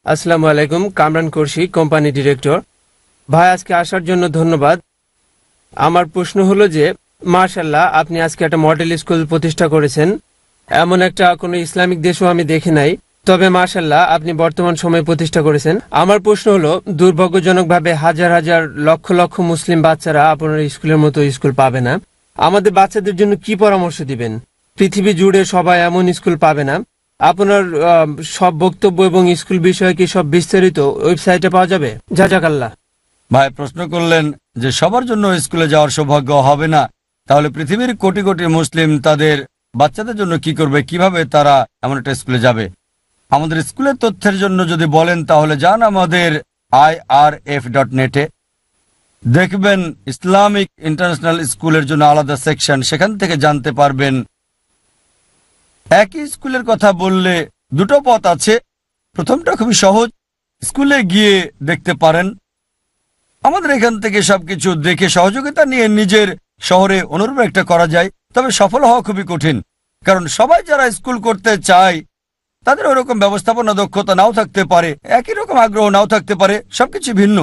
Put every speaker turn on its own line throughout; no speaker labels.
আসসালামু আলাইকুম। Kamran Qureshi, company director. ভাই, আজকে আসার জন্য ধন্যবাদ। আমার প্রশ্ন হলো যে, মাশাআল্লাহ, আপনি আজকে একটা মডেল স্কুল প্রতিষ্ঠা করেছেন। এমন একটা কোনো ইসলামিক দেশও আমি দেখি নাই। তবে মাশাআল্লাহ, আপনি বর্তমান সময়ে প্রতিষ্ঠা করেছেন। আমার প্রশ্ন হলো, দুর্ভাগ্যজনকভাবে হাজার হাজার লক্ষ লক্ষ মুসলিম বাচ্চারা আপনার স্কুলের মতো স্কুল পাবে না। আমাদের বাচ্চাদের জন্য কি পরামর্শ দিবেন? পৃথিবী জুড়ে সবাই এমন স্কুল পাবে না। আপনার সব বক্তব্য এবং স্কুল বিষয়ে কি সব বিস্তারিত ওয়েবসাইটে পাওয়া যাবে? জাজাকাল্লাহ।
ভাই প্রশ্ন করলেন যে সবার জন্য স্কুলে যাওয়ার সৌভাগ্য হবে না, তাহলে পৃথিবীর কোটি কোটি মুসলিম তাদের বাচ্চাদের জন্য কি করবে, কিভাবে তারা এমন একটা স্কুলে যাবে? আমাদের স্কুলের তথ্যের জন্য যদি বলেন তাহলে যান আমাদের irf.net-এ, দেখবেন ইসলামিক ইন্টারন্যাশনাল স্কুলের জন্য আলাদা সেকশন, সেখান থেকে জানতে পারবেন। একই স্কুলের কথা বললে দুটো পথ আছে। প্রথমটা খুবই সহজ, স্কুলে গিয়ে দেখতে পারেন। আমাদের এখান থেকে সবকিছু দেখে সহযোগিতা নিয়ে নিজের শহরে অনুরূপ একটা করা যায়, তবে সফল হওয়া খুবই কঠিন, কারণ সবাই যারা স্কুল করতে চায় তাদের ওরকম ব্যবস্থাপনা দক্ষতা নাও থাকতে পারে, একই রকম আগ্রহ নাও থাকতে পারে, সবকিছু ভিন্ন।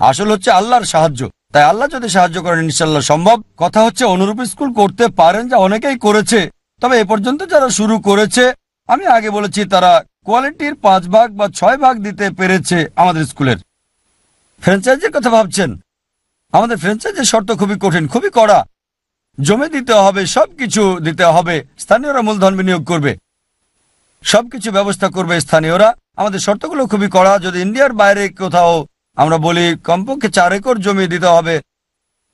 আসল হচ্ছে আল্লাহর সাহায্য। তাই আল্লাহ যদি সাহায্য করেন ইনশাল্লাহ সম্ভব। কথা হচ্ছে অনুরূপ স্কুল করতে পারেন, যা অনেকেই করেছে। তবে এ পর্যন্ত যারা শুরু করেছে, আমি আগে বলেছি, তারা কোয়ালিটির 5 ভাগ বা 6 ভাগ দিতে পেরেছে আমাদের স্কুলের। ফ্র্যাঞ্চাইজির কথা ভাবছেন, আমাদের ফ্র্যাঞ্চাইজির শর্ত খুবই কঠিন, খুবই কড়া। জমি দিতে হবে, সবকিছু দিতে হবে, স্থানীয়রা মূলধন বিনিয়োগ করবে, সবকিছু ব্যবস্থা করবে স্থানীয়রা। আমাদের শর্তগুলো খুবই কড়া। যদি ইন্ডিয়ার বাইরে কোথাও আমরা বলি কমপক্ষে 4 একর জমি দিতে হবে,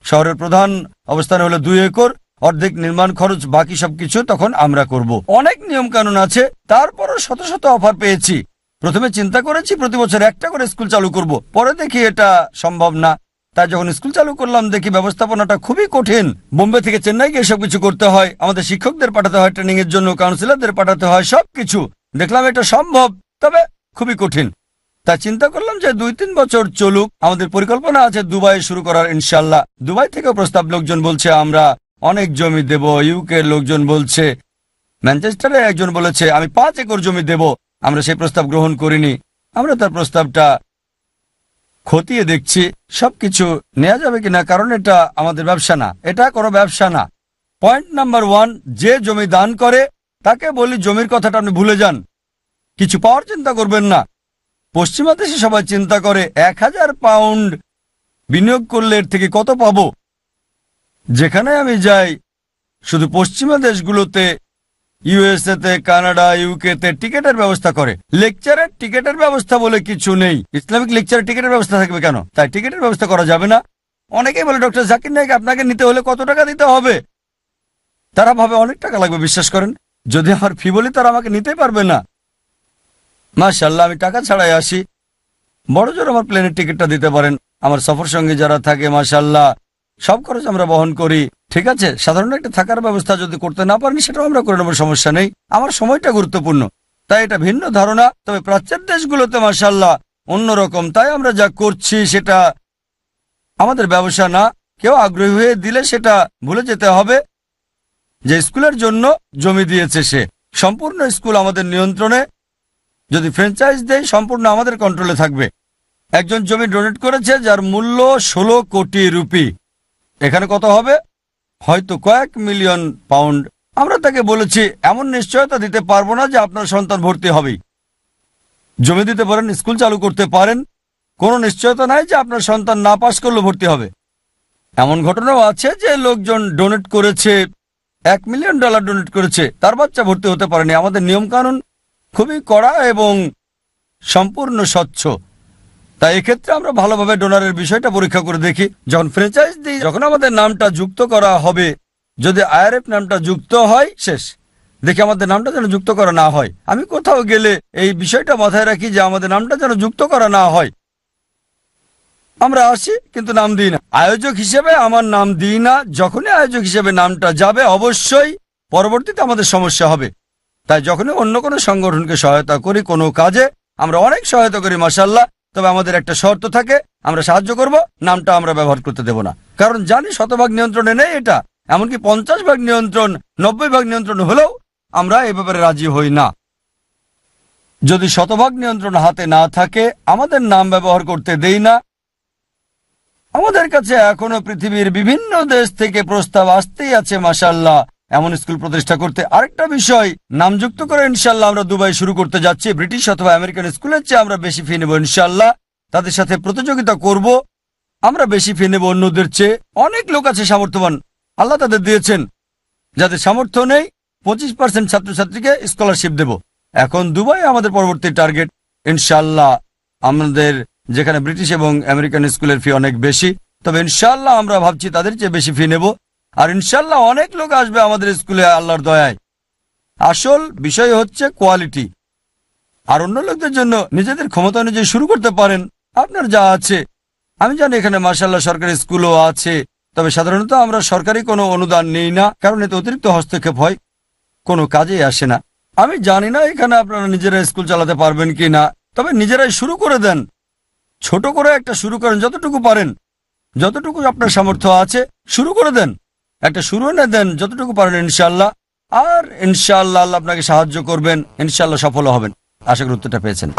শহরের প্রধান অবস্থানে হলো 2 একর, অর্ধেক নির্মাণ খরচ, বাকি সবকিছু তখন আমরা করব। অনেক নিয়ম কানুন আছে, তারপরও শত শত অফার পেয়েছি। প্রথমে চিন্তা করেছি প্রতি বছর একটা করে স্কুল চালু করব, পরে দেখি এটা সম্ভব না। তাই যখন স্কুল চালু করলাম দেখি ব্যবস্থাপনাটা খুবই কঠিন। বোম্বে থেকে চেন্নাই গিয়ে সবকিছু করতে হয়, আমাদের শিক্ষকদের পাঠাতে হয় ট্রেনিং এর জন্য, কাউন্সিলরদের পাঠাতে হয়, সবকিছু। দেখলাম এটা সম্ভব, তবে খুবই কঠিন। তাই চিন্তা করলাম যে 2-3 বছর চলুক। আমাদের পরিকল্পনা আছে দুবাই শুরু করার ইনশাল্লাহ। দুবাই থেকেও প্রস্তাব, লোকজন বলছে আমরা অনেক জমি দেব, ইউকে লোকজন বলছে, ম্যানচেস্টারে একজন বলেছে আমি 5 একর জমি দেব। আমরা সেই প্রস্তাব গ্রহণ করিনি, আমরা তার প্রস্তাবটা খতিয়ে দেখছি সবকিছু নেওয়া যাবে কিনা, কারণ এটা আমাদের ব্যবসা না, এটা কোনো ব্যবসা না। পয়েন্ট নাম্বার 1, যে জমি দান করে তাকে বলি জমির কথাটা আপনি ভুলে যান, কিছু পাওয়ার চিন্তা করবেন না। পশ্চিমা দেশে সবাই চিন্তা করে 1000 পাউন্ড বিনিয়োগ করলে এর থেকে কত পাবো। যেখানে আমি যাই, শুধু পশ্চিমা দেশগুলোতে, ইউএসএ তে, কানাডা, ইউকে তে টিকেটের ব্যবস্থা করে। লেকচারের টিকেটের ব্যবস্থা বলে কিছু নেই। ইসলামিক লেকচারের টিকেটের ব্যবস্থা থাকবে কেন? তাই টিকেটের ব্যবস্থা করা যাবে না। অনেকেই বলে ডক্টর জাকির নায়েক আপনাকে নিতে হলে কত টাকা দিতে হবে। তারা ভাবে অনেক টাকা লাগবে। বিশ্বাস করেন, যদি আমার ফি বলি তারা আমাকে নিতেই পারবে না। মাশাআল্লাহ, আমি টাকা ছাড়াই আসি। বড় জোর আমার প্লেনের টিকিটটা দিতে পারেন। আমার সফর সঙ্গী যারা থাকে, মাশাআল্লাহ, সব খরচ আমরা বহন করি। ঠিক আছে, সাধারণ একটা থাকার ব্যবস্থা যদি করতে না পারেন সেটাও আমরা করে নেব, সমস্যা নেই। আমার সময়টা গুরুত্বপূর্ণ, তাই এটা ভিন্ন ধারণা। তবে প্রাচ্যের দেশগুলোতে মাশাআল্লাহ অন্যরকম। তাই আমরা যা করছি সেটা আমাদের ব্যবসা না। কেউ আগ্রহী হয়ে দিলে সেটা ভুলে যেতে হবে যে স্কুলের জন্য জমি দিয়েছে সে। সম্পূর্ণ স্কুল আমাদের নিয়ন্ত্রণে। যদি ফ্র্যাঞ্চাইজ দেয় সম্পূর্ণ আমাদের কন্ট্রোলে থাকবে। একজন জমি ডোনেট করেছে যার মূল্য 16 কোটি রুপি। এখানে কত হবে? হয়তো কয়েক মিলিয়ন পাউন্ড। আমরা তাকে বলেছি এমন নিশ্চয়তা দিতে পারবো না যে আপনার সন্তান ভর্তি হবেই। জমি দিতে পারেন, স্কুল চালু করতে পারেন, কোনো নিশ্চয়তা নাই যে আপনার সন্তান না পাস করলে ভর্তি হবে। এমন ঘটনাও আছে যে লোকজন ডোনেট করেছে, $1 মিলিয়ন ডোনেট করেছে, তার বাচ্চা ভর্তি হতে পারেনি। আমাদের নিয়ম কানুন খুবই কড়া এবং সম্পূর্ণ স্বচ্ছ। তাই এক্ষেত্রে আমরা ভালোভাবে ডোনারের বিষয়টা পরীক্ষা করে দেখি। যখন ফ্র্যাঞ্চাইজ দিই, যখন আমাদের নামটা যুক্ত করা হবে, যদি আইআরএফ নামটা যুক্ত হয় শেষ। দেখি আমাদের নামটা যেন যুক্ত করা না হয়। আমি কোথাও গেলে এই বিষয়টা মাথায় রাখি যে আমাদের নামটা যেন যুক্ত করা না হয়। আমরা আসি কিন্তু নাম দিই না, আয়োজক হিসেবে আমার নাম দিই না। যখনই আয়োজক হিসেবে নামটা যাবে অবশ্যই পরবর্তীতে আমাদের সমস্যা হবে। তাই যখনই অন্য কোনো সংগঠনকে সহায়তা করি কোনো কাজে, আমরা অনেক সহায়তা করি মাশাআল্লাহ, তবে আমাদের একটা শর্ত থাকে, আমরা সাহায্য করব, নামটা আমরা ব্যবহার করতে দেব না। কারণ জানি 100% নিয়ন্ত্রণে নেই এটা। এমনকি 50% নিয়ন্ত্রণ, 90% নিয়ন্ত্রণ হলেও আমরা এ ব্যাপারে রাজি হই না। যদি শতভাগ নিয়ন্ত্রণ হাতে না থাকে আমাদের নাম ব্যবহার করতে দেই না। আমাদের কাছে এখনো পৃথিবীর বিভিন্ন দেশ থেকে প্রস্তাব আসতেই আছে মাশাআল্লাহ এমন স্কুল প্রতিষ্ঠা করতে। আরেকটা বিষয়, নামযুক্ত করে ইনশাআল্লাহ আমরা দুবাই শুরু করতে যাচ্ছি। ব্রিটিশ অথবা আমেরিকান স্কুলের চেয়ে আমরা বেশি ফি নেব ইনশাআল্লাহ। তাদের সাথে প্রতিযোগিতা করব, আমরা বেশি ফি নেব অন্যদের চেয়ে। অনেক লোক আছে সামর্থ্যবান, আল্লাহ তাদের দিয়েছেন। যাদের সামর্থ্য নেই 25% ছাত্রছাত্রীকে স্কলারশিপ দেব। এখন দুবাই আমাদের পরবর্তী টার্গেট ইনশাআল্লাহ। আমাদের যেখানে ব্রিটিশ এবং আমেরিকান স্কুলের ফি অনেক বেশি, তবে ইনশাআল্লাহ আমরা ভাবছি তাদের চেয়ে বেশি ফি নেব। আর ইনশাআল্লাহ অনেক লোক আসবে আমাদের স্কুলে আল্লাহর দয়ায়। আসল বিষয় হচ্ছে কোয়ালিটি। আর অন্য লোকদের জন্য নিজেদের ক্ষমতা অনুযায়ী শুরু করতে পারেন। আপনার যা আছে, আমি জানি এখানে মাশাআল্লাহ সরকারি স্কুলও আছে, তবে সাধারণত আমরা সরকারি কোনো অনুদান নেই না, কারণ এতে অতিরিক্ত হস্তক্ষেপ হয়, কোনো কাজেই আসে না। আমি জানি না এখানে আপনারা নিজেরা স্কুল চালাতে পারবেন কি না, তবে নিজেরাই শুরু করে দেন। ছোট করে একটা শুরু করেন, যতটুকু পারেন, যতটুকু আপনার সামর্থ্য আছে শুরু করে দেন। একটা শুরু এনে দেন যতটুকু পারেন ইনশাআল্লাহ। আর ইনশাআল্লাহ আল্লাহ আপনাকে সাহায্য করবেন, ইনশাআল্লাহ সফল হবেন। আশা করি উত্তরটা পেয়েছেন।